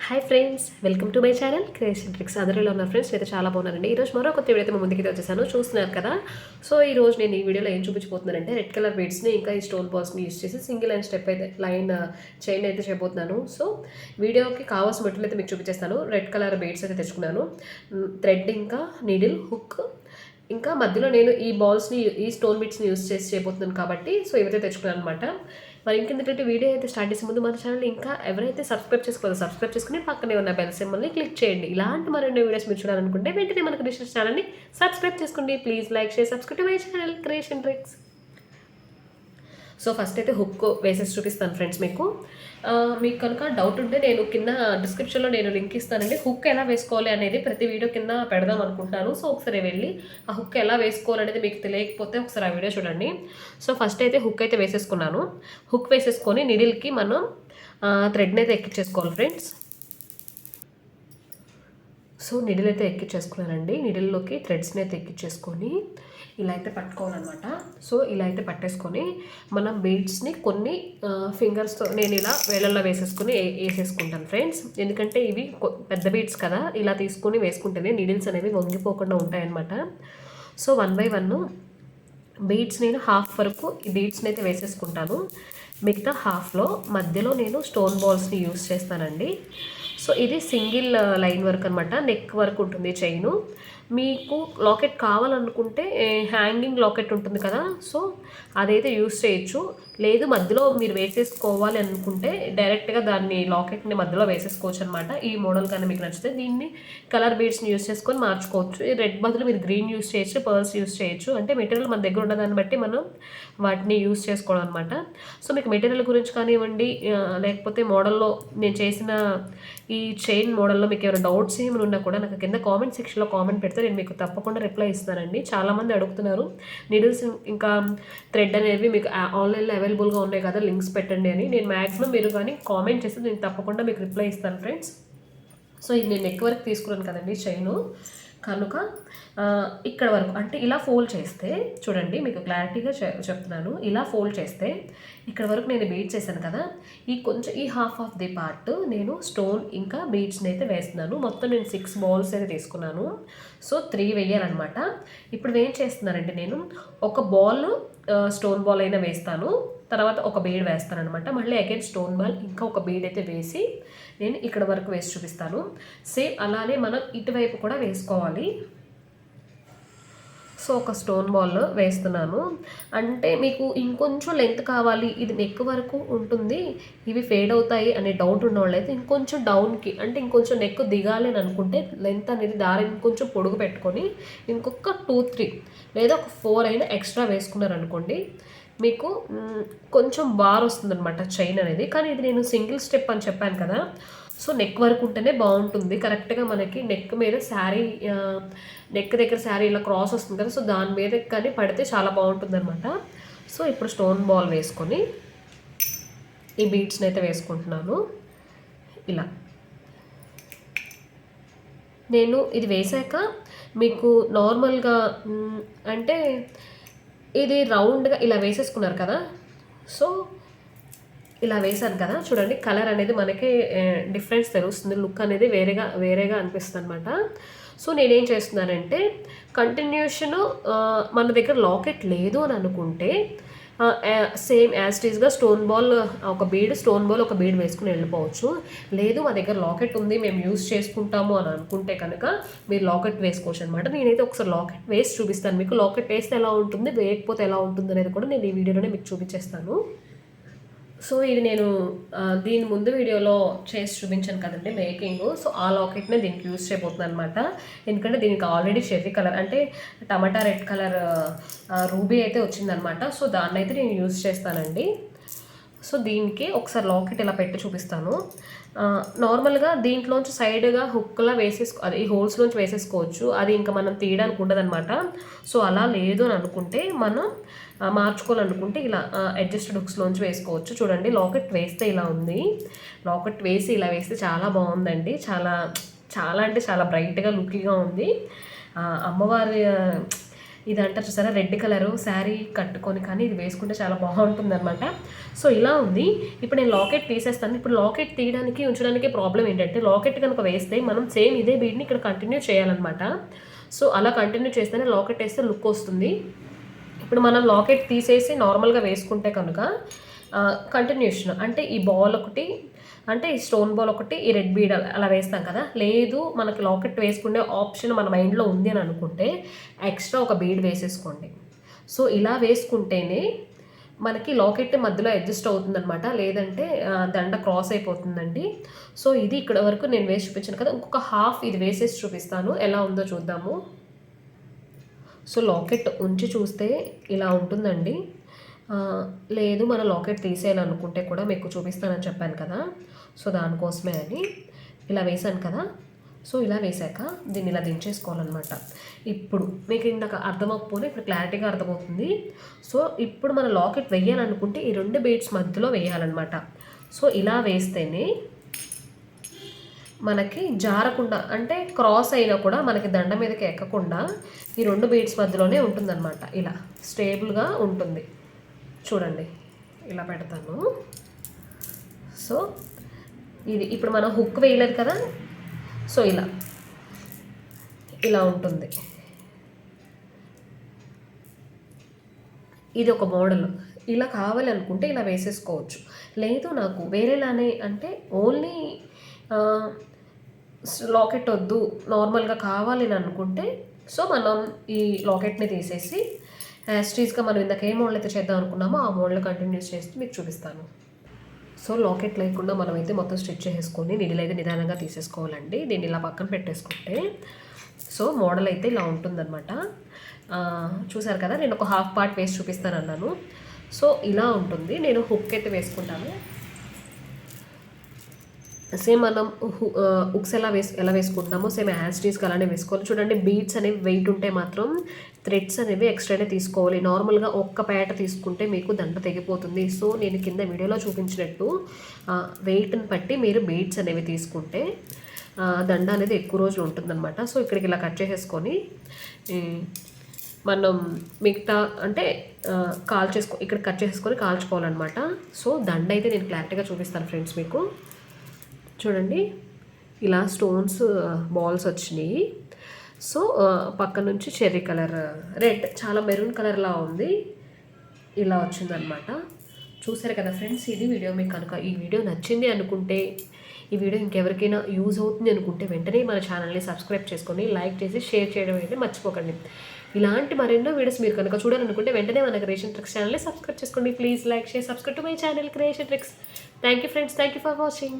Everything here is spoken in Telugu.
Hi friends, welcome to my channel creation tricks. అందరిలో ఉన్న ఫ్రెండ్స్ అయితే చాలా బాగున్నారండి. ఈరోజు మరో కొత్త వీడియో అయితే మా ముందుకైతే వచ్చేసాను, చూస్తున్నారు కదా. సో ఈరోజు నేను ఈ వీడియోలో ఏం చూపించబోతున్నానంటే రెడ్ కలర్ బీడ్స్ని ఇంకా ఈ స్టోన్ బాల్స్ని యూస్ చేసి సింగిల్ లైన్ స్టెప్ అయితే లైన్ చైన్ అయితే చేయబోతున్నాను. సో వీడియోకి కావాల్సిన మెటీరియల్ అయితే మీకు చూపించేస్తాను. రెడ్ కలర్ బీడ్స్ అయితే తెచ్చుకున్నాను, థ్రెడ్ ఇంకా నీడిల్, హుక్, ఇంకా మధ్యలో నేను ఈ బాల్స్ని ఈ స్టోన్ బీడ్స్ని యూస్ చేసి చేయబోతున్నాను కాబట్టి సో ఇవైతే తెచ్చుకున్నాను అనమాట. మరి ఇంకెందుకంటే వీడియో అయితే స్టార్ట్ చేసే ముందు మన ఛానల్ ఇంకా ఎవరైతే సబ్స్క్రైబ్ చేసుకోవాలో సబ్స్క్రైబ్ చేసుకుని పక్కనే ఉన్న బెల్ సింబల్ని క్లిక్ చేయండి. ఇలాంటి మరిన్ని వీడియోస్ మీరు చూడాలనుకుంటే వెంటనే మనకు డిజిటల్ ఛానల్ని సబ్స్క్రైబ్ చేసుకోండి. Please like, share, subscribe to my channel creation tricks. So first అయితే హుక్ వేసేసి చూపిస్తాను ఫ్రెండ్స్. మీకు కనుక డౌట్ ఉంటే నేను కింద డిస్క్రిప్షన్లో నేను లింక్ ఇస్తానండి. హుక్ ఎలా వేసుకోవాలి అనేది ప్రతి వీడియో కింద పెడదాం అనుకుంటాను. సో ఒకసారి వెళ్ళి ఆ హుక్ ఎలా వేసుకోవాలి అనేది మీకు తెలియకపోతే ఒకసారి ఆ వీడియో చూడండి. సో ఫస్ట్ అయితే హుక్ అయితే వేసేసుకున్నాను. హుక్ వేసేసుకొని నిడిల్కి మనం థ్రెడ్ని అయితే ఎక్కించేసుకోవాలి ఫ్రెండ్స్. సో నిడిల్ అయితే ఎక్కించేసుకున్నానండి. నిడిల్లోకి థ్రెడ్స్ని అయితే ఎక్కించేసుకొని ఇలా అయితే పట్టుకోవాలన్నమాట. సో ఇలా అయితే పట్టేసుకొని మనం బీడ్స్ని కొన్ని ఫింగర్స్తో నేను ఇలా వేళ్ళల్లో వేసేసుకుంటాను ఫ్రెండ్స్. ఎందుకంటే ఇవి పెద్ద బీడ్స్ కదా, ఇలా తీసుకొని వేసుకుంటేనే నీడిల్స్ అనేవి వంగిపోకుండా ఉంటాయన్నమాట. సో 1 by 1 బీడ్స్ నేను హాఫ్ వరకు ఈ బీడ్స్ని అయితే వేసేసుకుంటాను. మిగతా హాఫ్లో మధ్యలో నేను స్టోన్ బాల్స్ని యూస్ చేస్తానండి. సో ఇది సింగిల్ లైన్ వర్క్ అనమాట, నెక్ వర్క్ ఉంటుంది చైను. మీకు లాకెట్ కావాలనుకుంటే హ్యాంగింగ్ లాకెట్ ఉంటుంది కదా, సో అదైతే యూస్ చేయొచ్చు. లేదు మధ్యలో మీరు వేసేసుకోవాలి అనుకుంటే డైరెక్ట్గా దాన్ని లాకెట్ని మధ్యలో వేసేసుకోవచ్చు అనమాట. ఈ మోడల్ కానీ మీకు నచ్చితే దీన్ని కలర్ బీడ్స్ని యూస్ చేసుకొని మార్చుకోవచ్చు. రెడ్ బదులు మీరు గ్రీన్ యూస్ చేయొచ్చు, పర్ల్స్ యూస్ చేయొచ్చు. అంటే మెటీరియల్ మన దగ్గర ఉన్నదాన్ని బట్టి మనం వాటిని యూస్ చేసుకోవడం అనమాట. సో మీకు మెటీరియల్ గురించి కానివ్వండి, లేకపోతే మోడల్లో నేను చేసిన ఈ చైన్ మోడల్లో మీకు ఏమైనా డౌట్స్ ఏమైనా ఉన్నా కూడా నాకు కింద కామెంట్ సెక్షన్లో కామెంట్ పెడితే నేను మీకు తప్పకుండా రిప్లై ఇస్తానండి. చాలామంది అడుగుతున్నారు నీడిల్స్ ఇంకా థ్రెడ్ అనేవి మీకు ఆన్లైన్లో అవైలబుల్గా ఉన్నాయి కదా, లింక్స్ పెట్టండి అని. నేను మ్యాక్సిమం మీరు కానీ కామెంట్ చేస్తే నేను తప్పకుండా మీకు రిప్లై ఇస్తాను ఫ్రెండ్స్. సో ఇది నేను నెక్ వరకు తీసుకున్నాను కదండి చైను, కనుక ఇక్కడ వరకు అంటే ఇలా ఫోల్డ్ చేస్తే చూడండి, మీకు క్లారిటీగా చెప్తున్నాను. ఇలా ఫోల్డ్ చేస్తే ఇక్కడ వరకు నేను బీడ్స్ వేసాను కదా, ఈ హాఫ్ ఆఫ్ ది పార్ట్ నేను స్టోన్ ఇంకా బీడ్స్ని అయితే వేస్తున్నాను. మొత్తం నేను 6 బాల్స్ అయితే తీసుకున్నాను. సో 3 వేయాలన్నమాట. ఇప్పుడు ఏం చేస్తున్నానంటే నేను ఒక బాల్ స్టోన్ బాల్ అయినా వేస్తాను, తర్వాత ఒక బీడ్ వేస్తాను అనమాట. మళ్ళీ అగైన్ స్టోన్ బాల్ ఇంకా ఒక బీడ్ అయితే వేసి నేను ఇక్కడ వరకు వేసి చూపిస్తాను. సేమ్ అలానే మనం ఇటువైపు కూడా వేసుకోవాలి. సో ఒక స్టోన్ బాల్ వేస్తున్నాను. అంటే మీకు ఇంకొంచెం లెంత్ కావాలి, ఇది నెక్ వరకు ఉంటుంది, ఇవి ఫేడ్ అవుతాయి అనే డౌట్ ఉన్న వాళ్ళు అయితే ఇంకొంచెం డౌన్కి అంటే ఇంకొంచెం నెక్ దిగాలి అని అనుకుంటే లెంత్ అనేది దారి ఇంకొంచెం పొడుగు పెట్టుకొని ఇంకొక 2-3 లేదా ఒక 4 అయినా ఎక్స్ట్రా వేసుకున్నారనుకోండి, మీకు కొంచెం బార్ వస్తుందన్నమాట చైన్ అనేది. కానీ ఇది నేను సింగిల్ స్టెప్ అని చెప్పాను కదా, సో నెక్ వరకు ఉంటేనే బాగుంటుంది. కరెక్ట్గా మనకి నెక్ మీద శారీ, నెక్ దగ్గర శారీ ఇలా క్రాస్ వస్తుంది కదా, సో దాని మీద కానీ పడితే చాలా బాగుంటుంది అనమాట. సో ఇప్పుడు స్టోన్ బాల్ వేసుకొని ఈ బీడ్స్ని అయితే వేసుకుంటున్నాను. ఇలా నేను ఇది వేసాక మీకు నార్మల్గా అంటే ఇది రౌండ్గా ఇలా వేసేసుకున్నారు కదా, సో ఇలా వేసాను కదా, చూడండి కలర్ అనేది మనకి డిఫరెన్స్ తెలుస్తుంది, లుక్ అనేది వేరేగా అనిపిస్తుంది అనమాట. సో నేనేం చేస్తున్నానంటే కంటిన్యూషన్ మన దగ్గర లాకెట్ లేదు అని అనుకుంటే సేమ్ యాజ్ టీజ్గా స్టోన్ బాల్ ఒక బీడ్ వేసుకుని వెళ్ళిపోవచ్చు. లేదు మా దగ్గర లాకెట్ ఉంది, మేము యూస్ చేసుకుంటాము అని అనుకుంటే కనుక మీరు లాకెట్ వేసుకోవచ్చు అనమాట. నేనైతే ఒకసారి లాకెట్ వేసి చూపిస్తాను మీకు. లాకెట్ వేస్తే ఎలా ఉంటుంది, వేయకపోతే ఎలా ఉంటుంది అనేది కూడా నేను ఈ వీడియోలోనే మీకు చూపించేస్తాను. సో ఇది నేను దీని ముందు వీడియోలో చేసి చూపించాను కదండి మేకింగ్. సో ఆ లాకెట్నే దీనికి యూజ్ చేయబోతున్నాను అనమాట. ఎందుకంటే దీనికి ఆల్రెడీ చెర్రీ కలర్ అంటే టమాటా రెడ్ కలర్ రూబీ అయితే వచ్చిందనమాట. సో దాన్ని అయితే నేను యూజ్ చేస్తానండి. సో దీనికి ఒకసారి లాకెట్ ఇలా పెట్టి చూపిస్తాను. నార్మల్గా దీంట్లోంచి సైడ్గా హుక్లా అది ఈ హోల్స్లోంచి వేసేసుకోవచ్చు, అది ఇంకా మనం తీయడానికి ఉండదన్నమాట. సో అలా లేదు అని అనుకుంటే మనం మార్చుకోవాలనుకుంటే ఇలా అడ్జస్టెడ్ హుక్స్లోంచి వేసుకోవచ్చు. చూడండి లాకెట్ వేస్తే ఇలా ఉంది, లాకెట్ వేసి ఇలా వేస్తే చాలా బాగుందండి. చాలా అంటే చాలా బ్రైట్గా లుక్గా ఉంది. అమ్మవారి ఇది అంటారు చూసారా రెడ్ కలరు శారీ కట్టుకొని కానీ ఇది వేసుకుంటే చాలా బాగుంటుంది అనమాట. సో ఇలా ఉంది. ఇప్పుడు నేను లాకెట్ తీసేస్తాను. ఇప్పుడు లాకెట్ తీయడానికి ఉంచడానికి ప్రాబ్లం ఏంటంటే లాకెట్ కనుక వేస్తే మనం సేమ్ ఇదే బీడ్ని ఇక్కడ కంటిన్యూ చేయాలన్నమాట. సో అలా కంటిన్యూ చేస్తేనే లాకెట్ వేస్తే లుక్ వస్తుంది. ఇప్పుడు మనం లాకెట్ తీసేసి నార్మల్గా వేసుకుంటే కనుక కంటిన్యూషన్ అంటే ఈ బాల్ ఒకటి అంటే ఈ స్టోన్ బాల్ ఒకటి ఈ రెడ్ బీడ్ అలా వేస్తాం కదా. లేదు మనకి లాకెట్ వేసుకునే ఆప్షన్ మన మైండ్లో ఉంది అని అనుకుంటే ఎక్స్ట్రా ఒక బీడ్ వేసేసుకోండి. సో ఇలా వేసుకుంటేనే మనకి లాకెట్ మధ్యలో అడ్జస్ట్ అవుతుందన్నమాట. లేదంటే దండ క్రాస్ అయిపోతుందండి. సో ఇది ఇక్కడ వరకు నేను వేసి చూపించాను కదా. ఇంకొక హాఫ్ ఇది వేసేసి చూపిస్తాను ఎలా ఉందో చూద్దాము. సో లాకెట్ ఉంచి చూస్తే ఇలా ఉంటుందండి. లేదు మన లాకెట్ తీసేయాలనుకుంటే కూడా మీకు చూపిస్తానని చెప్పాను కదా. సో దానికోసమే అని ఇలా వేసాను కదా. సో ఇలా వేసాక దీన్ని ఇలా దించేసుకోవాలన్నమాట. ఇప్పుడు మీకు ఇందాక అర్థమవుతుంది, ఇప్పుడు క్లారిటీగా అర్థమవుతుంది. సో ఇప్పుడు మన లాకెట్ వేయాలనుకుంటే ఈ 2 బీడ్స్ మధ్యలో వేయాలన్నమాట. సో ఇలా వేస్తేనే మనకి జారకుండా అంటే క్రాస్ అయినా కూడా మనకి దండ మీదకి ఎక్కకుండా ఈ 2 బీడ్స్ మధ్యలోనే ఉంటుందన్నమాట. ఇలా స్టేబుల్గా ఉంటుంది. చూడండి ఇలా పెడతాను. సో ఇది ఇప్పుడు మనం హుక్ వేయలేదు కదా. సో ఇలా ఉంటుంది. ఇది ఒక మోడల్. ఇలా కావాలి అనుకుంటే ఇలా వేసేసుకోవచ్చు. లేదు నాకు వేరేలానే అంటే ఓన్లీ లాకెట్ వద్దు నార్మల్గా కావాలి అని అనుకుంటే సో మనం ఈ లాకెట్ని తీసేసి యాస్టీస్గా మనం ఇందాక ఏ మోడల్ అయితే చేద్దాం అనుకున్నామో ఆ మోడల్ కంటిన్యూస్ చేసి మీకు చూపిస్తాను. సో లాకెట్ లేకుండా మనమైతే మొత్తం స్టిచ్ చేసుకొని నీడిల్ అయితే నిదానంగా తీసేసుకోవాలండి. దీన్ని ఇలా పక్కన పెట్టేసుకుంటే సో మోడల్ అయితే ఇలా ఉంటుందన్నమాట. చూసారు కదా, నేను ఒక హాఫ్ పార్ట్ వేసి చూపిస్తాను అన్నాను. సో ఇలా ఉంటుంది. నేను హుక్ అయితే వేసుకుంటాను. సేమ్ మనం హుక్స్ ఎలా వేసుకుంటామో సేమ్ యాస్టీస్కి అలానే వేసుకోవాలి. చూడండి బీడ్స్ అనేవి వెయిట్ ఉంటే మాత్రం థ్రెడ్స్ అనేవి ఎక్స్ట్రానే తీసుకోవాలి. నార్మల్గా ఒక్క పేట తీసుకుంటే మీకు దండ తెగిపోతుంది. సో నేను కింద వీడియోలో చూపించినట్టు వెయిట్ని బట్టి మీరు బీడ్స్ అనేవి తీసుకుంటే దండ అనేది ఎక్కువ రోజులు ఉంటుందన్నమాట. సో ఇక్కడికి ఇలా కట్ చేసేసుకొని మనం మిగతా అంటే ఇక్కడ కట్ చేసుకొని కాల్చుకోవాలన్నమాట. సో దండ అయితే నేను క్లారిటీగా చూపిస్తాను ఫ్రెండ్స్ మీకు. చూడండి ఇలా స్టోన్స్ బాల్స్ వచ్చినాయి. సో పక్క నుంచి చెర్రీ కలర్ రెడ్ చాలా మెరూన్ కలర్లా ఉంది. ఇలా వచ్చిందనమాట. చూసారు కదా ఫ్రెండ్స్, ఇది వీడియో. మీకు కనుక ఈ వీడియో నచ్చింది అనుకుంటే, ఈ వీడియో ఇంకెవరికైనా యూజ్ అవుతుంది అనుకుంటే వెంటనే మన ఛానల్ని సబ్స్క్రైబ్ చేసుకొని లైక్ చేసి షేర్ చేయడం అయితే మర్చిపోకండి. ఇలాంటి మరెన్నో వీడియోస్ మీరు కనుక చూడాలనుకుంటే వెంటనే మన క్రియేషన్ ట్రిక్స్ ఛానల్ని సబ్స్క్రైబ్ చేసుకోండి. Please like share subscribe to my channel creation tricks. Thank you friends, thank you for watching.